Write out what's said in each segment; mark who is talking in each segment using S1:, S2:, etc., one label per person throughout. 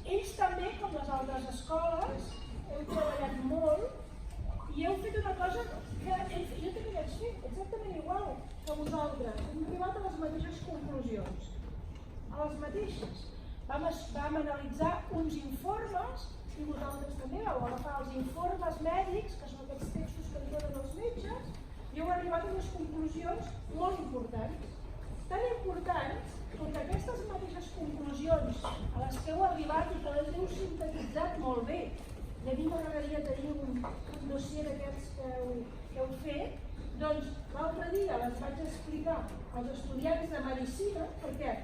S1: Ells també, com les altres escoles, heu treballat molt i heu fet una cosa que jo també vaig fer, exactament igual que vosaltres. Hem arribat a les mateixes conclusions, a les mateixes. Vam analitzar uns informes i vosaltres també vau agafar els informes mèdics, que són aquests textos que donen els metges, i heu arribat a unes conclusions molt importants. Tan importants com que aquestes mateixes conclusions a les que heu arribat i que les heu sintetitzat molt bé, i a mi m'agradaria tenir un dossier d'aquests que heu fet, doncs l'altre dia les vaig explicar als estudiants de Medicina, perquè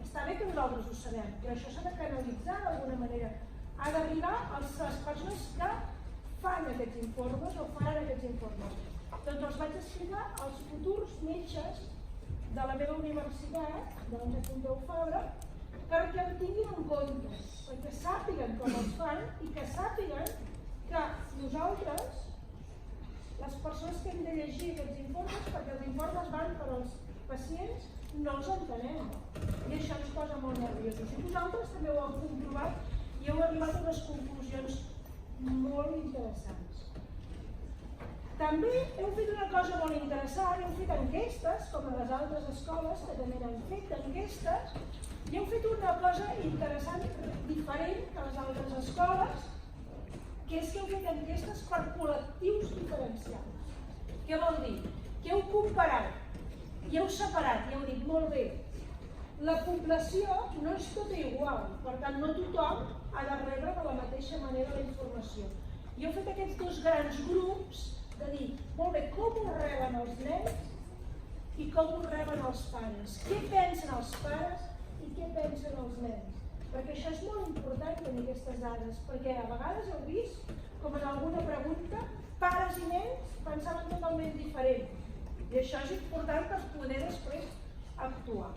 S1: està bé que nosaltres ho sabem, però això s'ha de canalitzar d'alguna manera. Ha d'arribar a les persones que fan aquests informes o faran aquests informes. Doncs els vaig explicar als futurs metges de la meva universitat, de la Universitat Pompeu Fabra, perquè ho tinguin en compte, perquè sàpiguen com els fan i que sàpiguen que nosaltres, les persones que hem de llegir aquests informes, perquè els informes van per als pacients, no els entenem. I això ens posa molt nerviosos. I vosaltres també ho heu comprovat i heu arribat a unes conclusions molt interessants. També heu fet una cosa molt interessant, heu fet enquestes, com a les altres escoles que també n'han fet enquestes, i heu fet una cosa interessant, diferent que les altres escoles, que és que heu fet enquestes per col·lectius diferencials. Què vol dir? Que heu comparat i heu separat i heu dit molt bé, la població no és tota igual, per tant no tothom ha de rebre de la mateixa manera la informació. I heu fet aquests dos grans grups de dir, molt bé, com ho reben els nens i com ho reben els pares. Què pensen els pares i què pensen els nens? Perquè això és molt important tenir aquestes dades, perquè a vegades heu vist, com en alguna pregunta, pares i nens pensaven totalment diferent. I això és important per poder després actuar.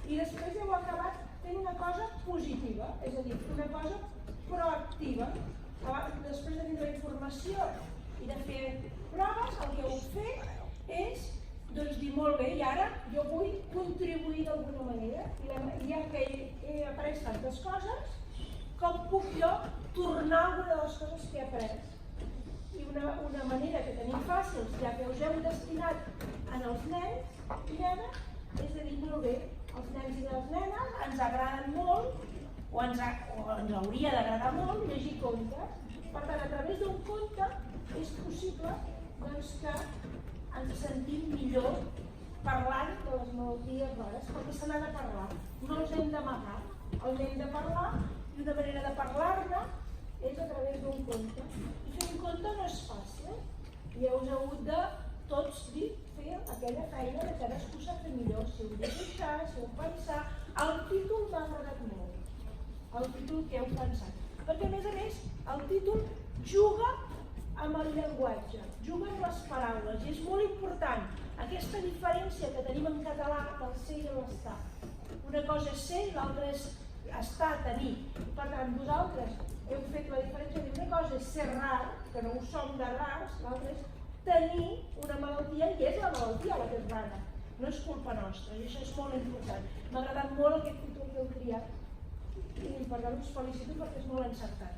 S1: I després heu acabat fent una cosa positiva, és a dir, una cosa proactiva. Després de tenir la informació i de fer proves, el que heu fet és dir molt bé, i ara jo vull contribuir d'alguna manera, i ja que he après tantes coses, com puc jo tornar alguna de les coses que he après? I una manera que tenim fàcil, ja que us heu destinat als nens i nenes, és a dir, molt bé, els nens i les nenes ens agraden molt, o ens hauria d'agradar molt llegir contes. Per tant, a través d'un conte és possible que ens sentim millor parlant de les malalties rares, perquè se n'ha de parlar, no els hem d'amagar, els hem de parlar, i una manera de parlar-ne és a través d'un conte. I fer un conte no és fàcil, i heu hagut de tots fer aquella feina de cadascú sap fer millor, si heu de deixar, si heu pensar. El títol m'ha agradat molt, el títol que heu pensat, perquè a més, el títol juga amb el llenguatge, juga amb les paraules, i és molt important aquesta diferència que tenim en català del ser i l'estar. Una cosa és ser i l'altra és estar, tenir. Per tant, vosaltres heu fet la diferència de una cosa és ser rar, que no ho som de rars, l'altra és tenir una malaltia i és la malaltia la que és rara, no és culpa nostra, i això és molt important. M'ha agradat molt aquest títol que heu triat i per tant us felicito perquè és molt encertat.